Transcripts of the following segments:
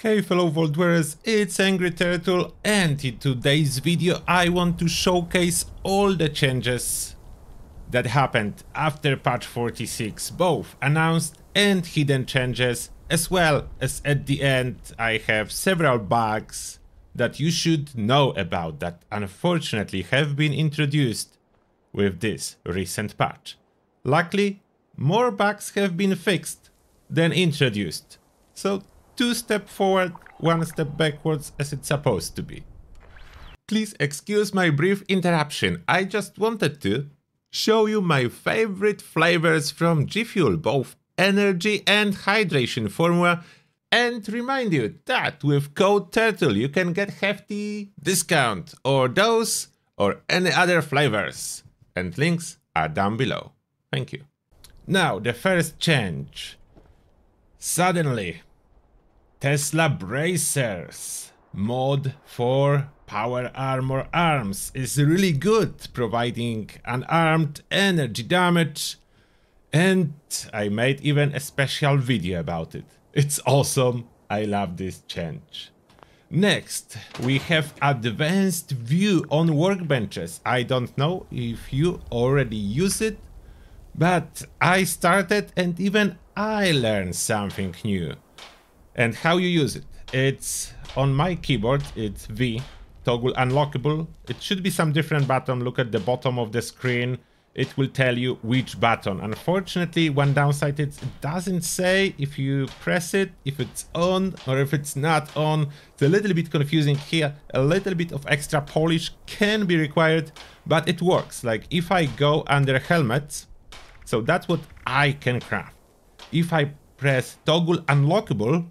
Hey fellow Vault Dwellers, it's Angry Turtle, and in today's video I want to showcase all the changes that happened after patch 46, both announced and hidden changes, as well as at the end I have several bugs that you should know about that unfortunately have been introduced with this recent patch. Luckily, more bugs have been fixed than introduced, so 2 steps forward, 1 step backwards as it's supposed to be. Please excuse my brief interruption, I just wanted to show you my favorite flavors from G Fuel, both energy and hydration formula, and remind you that with code TURTLE you can get hefty discount or those or any other flavors, and links are down below. Thank you. Now the first change. Suddenly, Tesla Bracers mod for Power Armor arms is really good, providing unarmed energy damage, and I made even a special video about it. It's awesome, I love this change. Next, we have advanced view on workbenches. I don't know if you already use it, but I started and even I learned something new. And how you use it? It's on my keyboard, it's V, toggle unlockable. It should be some different button. Look at the bottom of the screen. It will tell you which button. Unfortunately, one downside is it doesn't say if you press it, if it's on or if it's not on. It's a little bit confusing here. A little bit of extra polish can be required, but it works. Like if I go under helmets, so that's what I can craft. If I press toggle unlockable,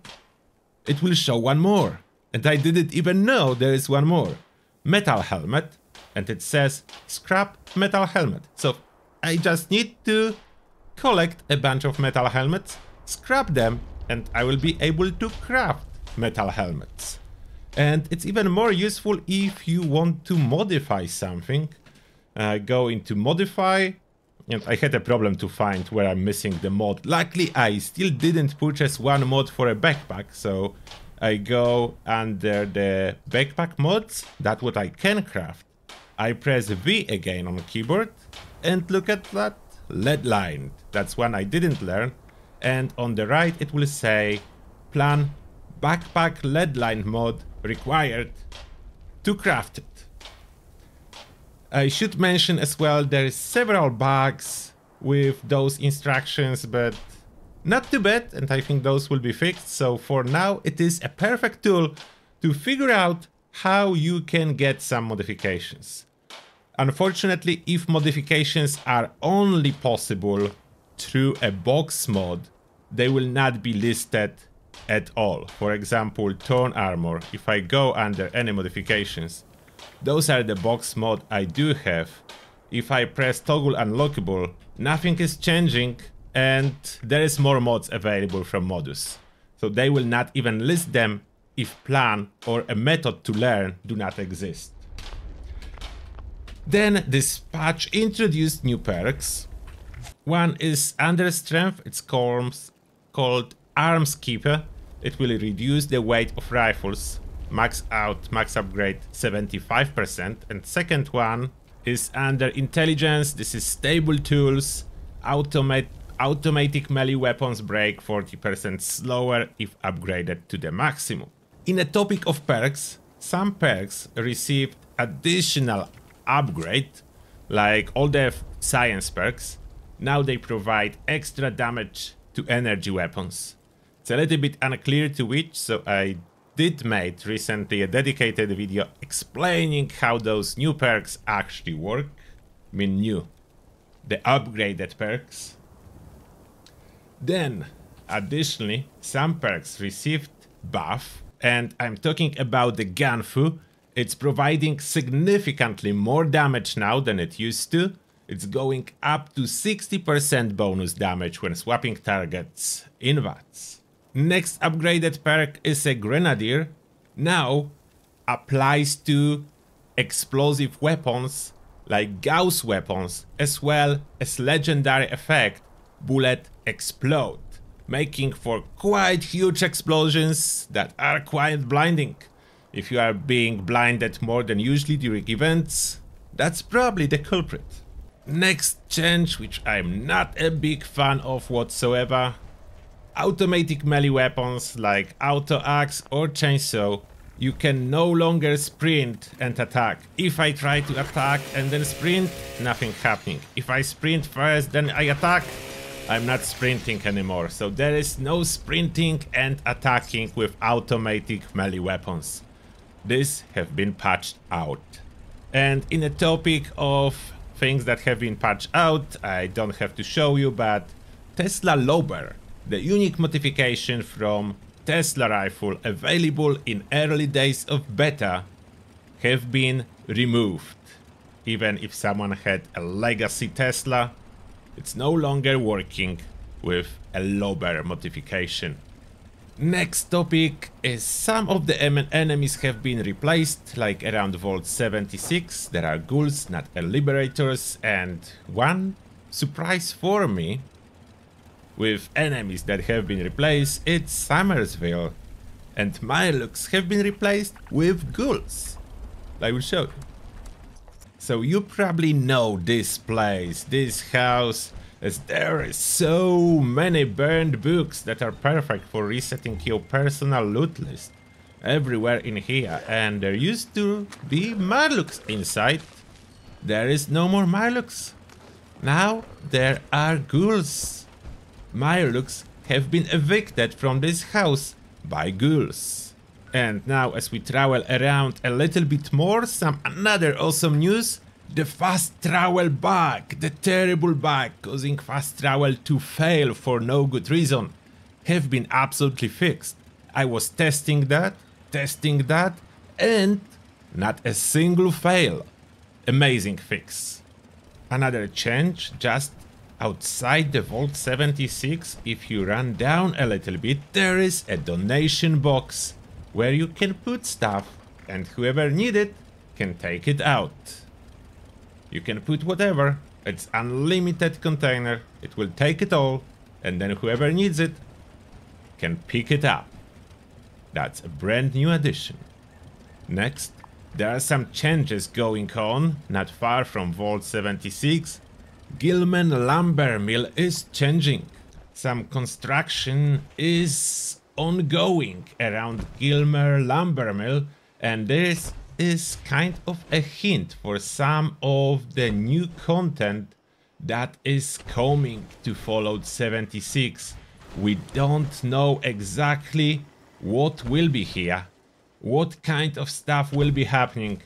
it will show one more. And I didn't even know there is one more. Metal helmet. And it says scrap metal helmet. So I just need to collect a bunch of metal helmets, scrap them, and I will be able to craft metal helmets. And it's even more useful if you want to modify something. Go into modify. And I had a problem to find where I'm missing the mod. Luckily, I still didn't purchase one mod for a backpack, so I go under the backpack mods. That's what I can craft. I press V again on the keyboard, and look at that, lead line. That's one I didn't learn. And on the right, it will say plan backpack lead line mod required to craft it. I should mention as well there is several bugs with those instructions, but not too bad, and I think those will be fixed. So for now it is a perfect tool to figure out how you can get some modifications. Unfortunately, if modifications are only possible through a box mod, they will not be listed at all. For example, torn armor, if I go under any modifications, those are the box mod I do have. If I press toggle unlockable, nothing is changing, and there is more mods available from Modus. So they will not even list them if plan or a method to learn do not exist. Then this patch introduced new perks. One is under strength, it's called Arms Keeper. It will reduce the weight of rifles. Max upgrade 75%, and second one is under intelligence. This is stable tools. Automatic melee weapons break 40% slower if upgraded to the maximum. In the topic of perks, some perks received additional upgrade, like all the science perks. Now they provide extra damage to energy weapons. It's a little bit unclear to which, so I did made recently a dedicated video explaining how those new perks actually work. I mean new, the upgraded perks. Then additionally, some perks received buff, and I'm talking about the Ganfu. It's providing significantly more damage now than it used to. It's going up to 60% bonus damage when swapping targets in VATS. Next upgraded perk is a Grenadier. Now applies to explosive weapons like Gauss weapons, as well as legendary effect bullet explode, making for quite huge explosions that are quite blinding. If you are being blinded more than usually during events, that's probably the culprit. Next change, which I'm not a big fan of whatsoever, automatic melee weapons like auto axe or chainsaw. You can no longer sprint and attack. If I try to attack and then sprint, nothing happening. If I sprint first, then I attack, I'm not sprinting anymore. So there is no sprinting and attacking with automatic melee weapons. This have been patched out. And in a topic of things that have been patched out, I don't have to show you, but Tesla Lober, the unique modification from Tesla rifle available in early days of beta, have been removed. Even if someone had a legacy Tesla, it's no longer working with a Lober modification. Next topic is some of the enemies have been replaced, like around Vault 76 there are ghouls, not liberators, and one surprise for me with enemies that have been replaced, it's Summersville, and Mirelurks have been replaced with ghouls. I will show you. So you probably know this place, this house, as there is so many burned books that are perfect for resetting your personal loot list everywhere in here, and there used to be Mirelurks inside. There is no more Mirelurks. Now there are ghouls. Mirelurks have been evicted from this house by ghouls. And now as we travel around a little bit more, another awesome news. The fast travel bug, the terrible bug causing fast travel to fail for no good reason, have been absolutely fixed. I was testing that, and not a single fail. Amazing fix. Another change, just outside the Vault 76, if you run down a little bit, there is a donation box where you can put stuff and whoever needs it can take it out. You can put whatever, it's unlimited container, it will take it all, and then whoever needs it can pick it up. That's a brand new addition. Next, there are some changes going on, not far from Vault 76. Gilman Lumber Mill is changing. Some construction is ongoing around Gilmer Lumber Mill, and this is kind of a hint for some of the new content that is coming to Fallout 76. We don't know exactly what will be here, what kind of stuff will be happening,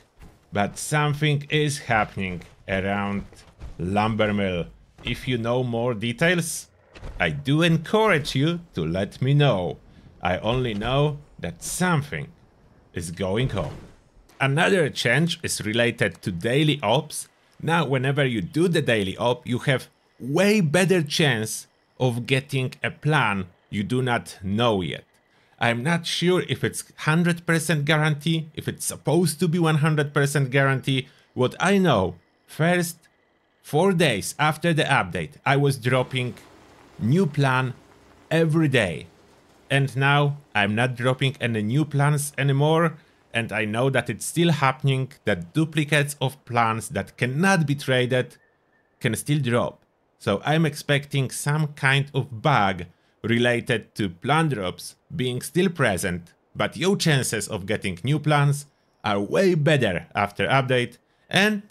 but something is happening around Lumber Mill. If you know more details, I do encourage you to let me know. I only know that something is going on. Another change is related to daily ops. Now whenever you do the daily op, you have way better chance of getting a plan you do not know yet. I'm not sure if it's 100% guarantee, if it's supposed to be 100% guarantee. What I know, first 4 days after the update, I was dropping new plan every day. And now I'm not dropping any new plans anymore. And I know that it's still happening, that duplicates of plans that cannot be traded can still drop. So I'm expecting some kind of bug related to plan drops being still present, but your chances of getting new plans are way better after update, and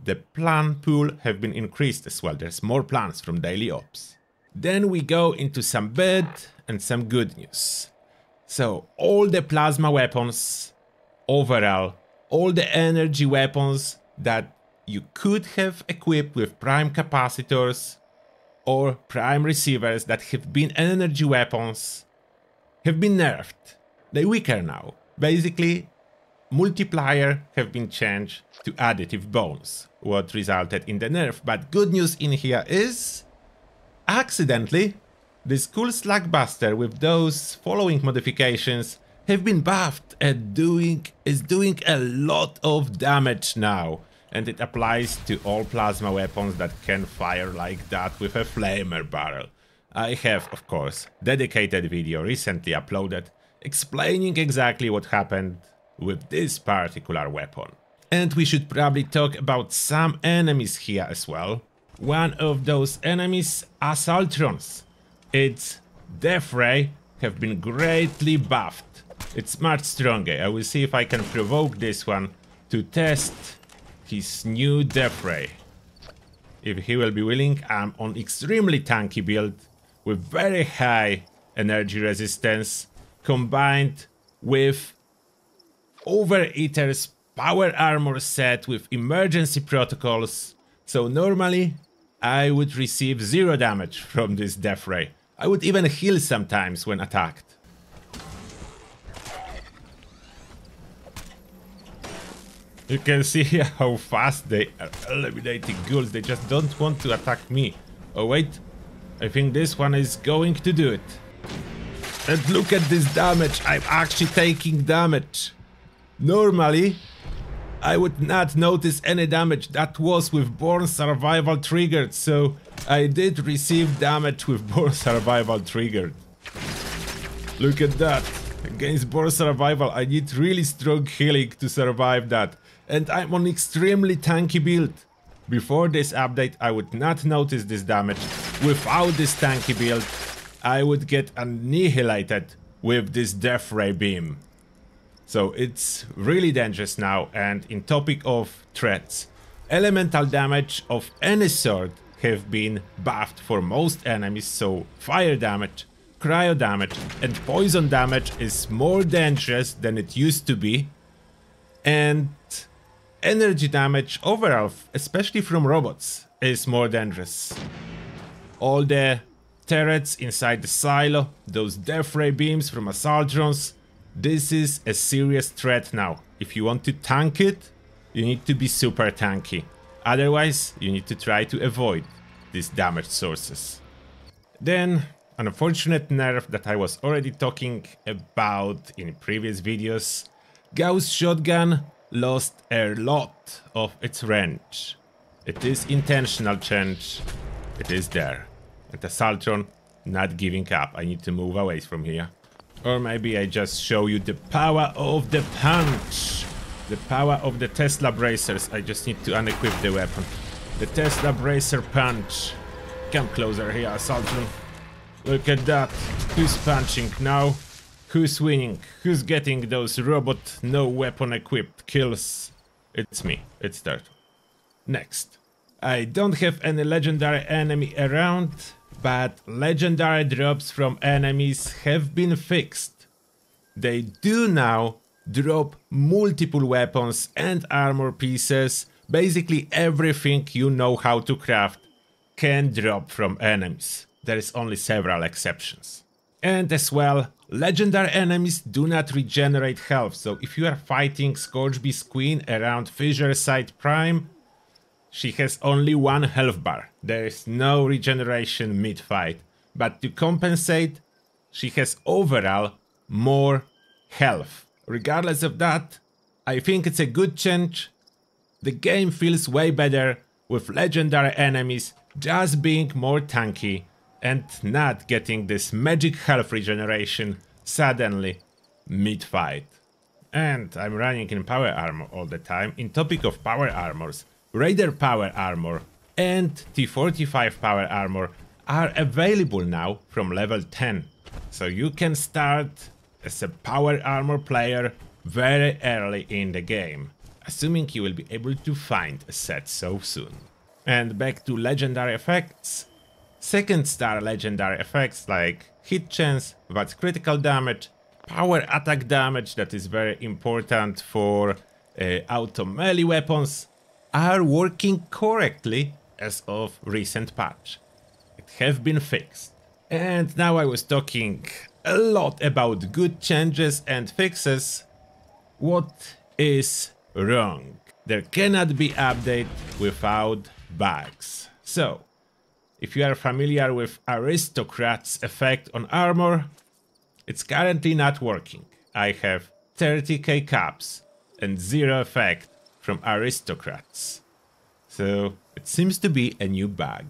the plan pool have been increased as well. There's more plans from daily ops. Then we go into some bad and some good news. So all the plasma weapons overall, all the energy weapons that you could have equipped with prime capacitors or prime receivers that have been energy weapons have been nerfed. They're weaker now. Basically, multiplier have been changed to additive bonus, what resulted in the nerf. But good news in here is, accidentally, this cool Slugbuster with those following modifications have been buffed and is doing a lot of damage now. And it applies to all plasma weapons that can fire like that with a flamer barrel. I have, of course, dedicated video recently uploaded explaining exactly what happened with this particular weapon. And we should probably talk about some enemies here as well. One of those enemies, Assaultrons. Its death ray have been greatly buffed. It's much stronger. I will see if I can provoke this one to test his new death ray. If he will be willing, I'm on extremely tanky build with very high energy resistance combined with Overeater's power armor set with emergency protocols. So normally I would receive 0 damage from this death ray. I would even heal sometimes when attacked. You can see here how fast they are eliminating ghouls. They just don't want to attack me. Oh wait, I think this one is going to do it. And look at this damage. I'm actually taking damage. Normally, I would not notice any damage. That was with Born Survival triggered, so I did receive damage with Born Survival triggered. Look at that. Against Born Survival, I need really strong healing to survive that. And I'm on extremely tanky build. Before this update, I would not notice this damage. Without this tanky build, I would get annihilated with this Death Ray beam. So it's really dangerous now. And in topic of threats, elemental damage of any sort have been buffed for most enemies. So fire damage, cryo damage and poison damage is more dangerous than it used to be. And energy damage overall, especially from robots, is more dangerous. All the turrets inside the silo, those death ray beams from Assaultrons, this is a serious threat now. If you want to tank it, you need to be super tanky. Otherwise, you need to try to avoid these damage sources. Then, an unfortunate nerf that I was already talking about in previous videos, Gauss Shotgun lost a lot of its range. It is intentional change. It is there. And Assaultron not giving up. I need to move away from here. Or maybe I just show you the power of the punch. The power of the Tesla bracers. I just need to unequip the weapon. The Tesla bracer punch. Come closer here, Assaultron. Look at that. Who's punching now? Who's winning? Who's getting those robot no weapon equipped kills? It's me. It's Turtle. Next. I don't have any legendary enemy around, but legendary drops from enemies have been fixed. They do now drop multiple weapons and armor pieces. Basically everything you know how to craft can drop from enemies. There is only several exceptions. And as well, legendary enemies do not regenerate health, so if you are fighting Scorchbeast Queen around Fissureside Prime, she has only 1 health bar. There is no regeneration mid-fight, but to compensate, she has overall more health. Regardless of that, I think it's a good change. The game feels way better with legendary enemies just being more tanky and not getting this magic health regeneration suddenly mid-fight. And I'm running in power armor all the time. In topic of power armors, Raider power armor and T45 power armor are available now from level 10. So you can start as a power armor player very early in the game, assuming you will be able to find a set so soon. And back to legendary effects. Second star legendary effects like hit chance, that's critical damage, power attack damage that is very important for auto melee weapons, are working correctly as of recent patch. It have been fixed. And now I was talking a lot about good changes and fixes. What is wrong? There cannot be update without bugs. So, if you are familiar with Aristocrat's effect on armor, it's currently not working. I have 30k caps and 0 effect from Aristocrats. So it seems to be a new bug.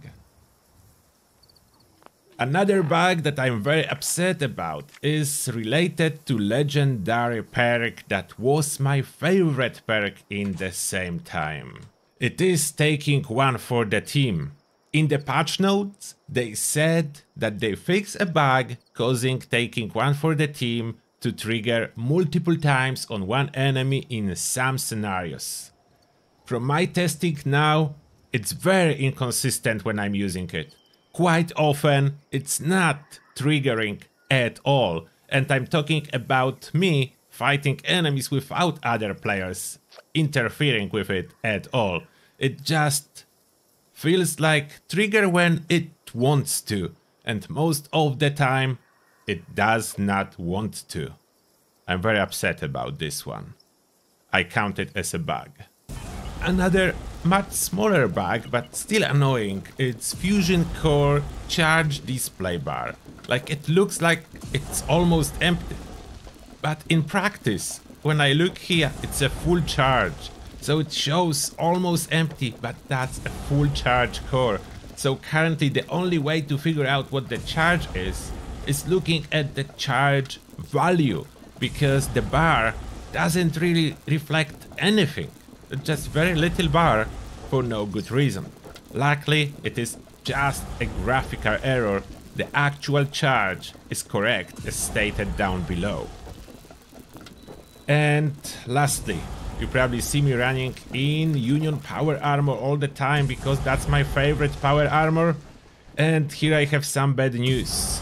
Another bug that I'm very upset about is related to legendary perk that was my favorite perk in the same time. It is taking one for the team. In the patch notes, they said that they fixed a bug causing taking one for the team to trigger multiple times on one enemy in some scenarios. From my testing now, it's very inconsistent when I'm using it. Quite often, it's not triggering at all, and I'm talking about me fighting enemies without other players interfering with it at all. It just feels like trigger when it wants to, and most of the time it does not want to. I'm very upset about this one. I count it as a bug. Another much smaller bug, but still annoying, it's Fusion Core charge display bar. Like, it looks like it's almost empty. But in practice, when I look here, it's a full charge. So it shows almost empty, but that's a full charge core. So currently the only way to figure out what the charge is looking at the charge value, because the bar doesn't really reflect anything. It's just very little bar for no good reason. Luckily, it is just a graphical error. The actual charge is correct as stated down below. And lastly, you probably see me running in Union Power Armor all the time because that's my favorite power armor. And here I have some bad news.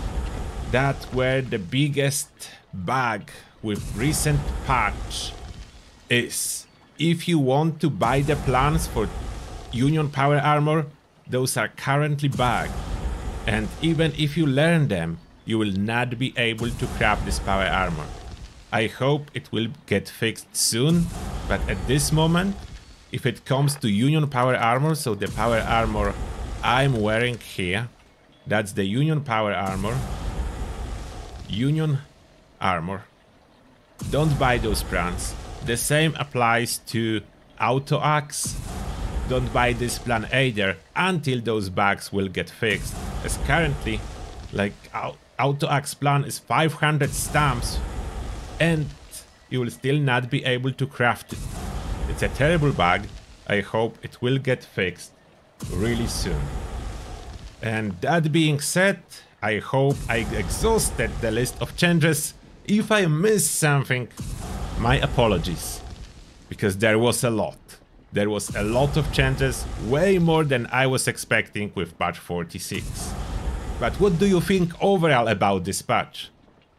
That where the biggest bug with recent patch is. If you want to buy the plans for Union Power Armor, those are currently bugged. And even if you learn them, you will not be able to craft this power armor. I hope it will get fixed soon, but at this moment, if it comes to Union Power Armor, so the power armor I'm wearing here, that's the Union Power Armor. Union Armor. Don't buy those plans. The same applies to Auto Axe. Don't buy this plan either until those bugs will get fixed. As currently, like Auto Axe plan is 500 stamps and you will still not be able to craft it. It's a terrible bug. I hope it will get fixed really soon. And that being said, I hope I exhausted the list of changes. If I missed something, my apologies, because there was a lot. There was a lot of changes, way more than I was expecting with patch 46. But what do you think overall about this patch?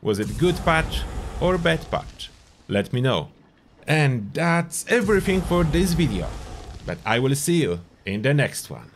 Was it good patch or bad patch? Let me know. And that's everything for this video, but I will see you in the next one.